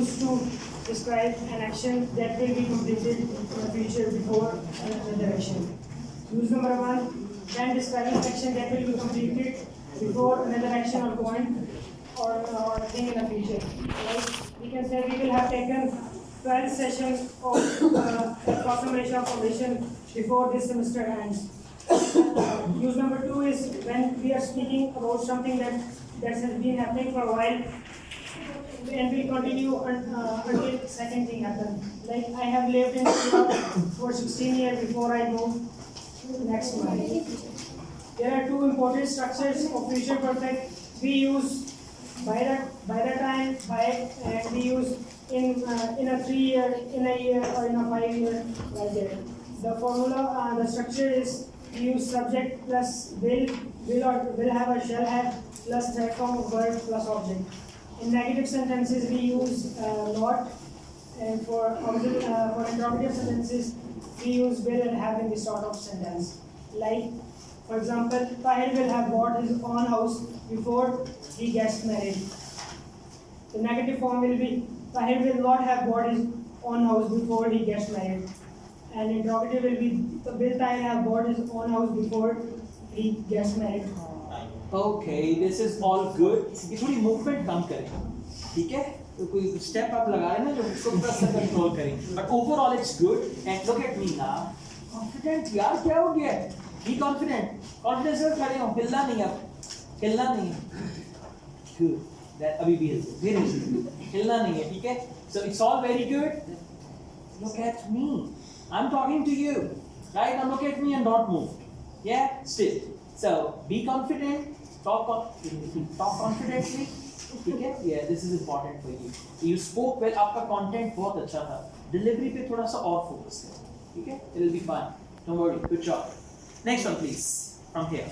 used to describe an action that will be completed in the future before another action. Use number 1, when describing an action that will be completed before another action or point or thing in the future. Like we can say we will have taken 12 sessions of approximation of formation before this semester ends. Use number 2 is when we are speaking about something that has been happening for a while and will continue until second thing happens. Like I have lived in Europe for 16 years before I moved next month. There are two important structures of future perfect. We use by the time, by, and we use in a 3 year, in a year, or in a 5 year like that. The formula, the structure is we use subject plus will have or shall have plus third form of verb plus object. In negative sentences, we use not, and for interrogative sentences, we use will and have in the start of sentence. Like, for example, Tahir will have bought his own house before he gets married. The negative form will be Tahir will not have bought his own house before he gets married. And interrogative will be will Tahir have bought his own house before he gets married. Okay, this is all good. ये थोड़ी movement कम करें, ठीक है? तो कोई step आप लगा रहे हैं ना जो उसको थोड़ा सा कंट्रोल करें. But overall it's good. And look at me now. Confident यार क्या हो गया? Be confident. Confidence से खड़े हो, हिलना नहीं अब, हिलना नहीं है. Good. That अभी भी हिलना नहीं है, ठीक है? So it's all very good. Look at me. I'm talking to you, right? Now look at me and don't move. Yeah, still. So be confident. Talk confidently. ठीक है? Yeah, this is important for you. You spoke well. आपका content बहुत अच्छा था. Delivery पे थोड़ा सा और focus करो. ठीक है? It will be fine. Don't worry. Good job. Next one, please. From here.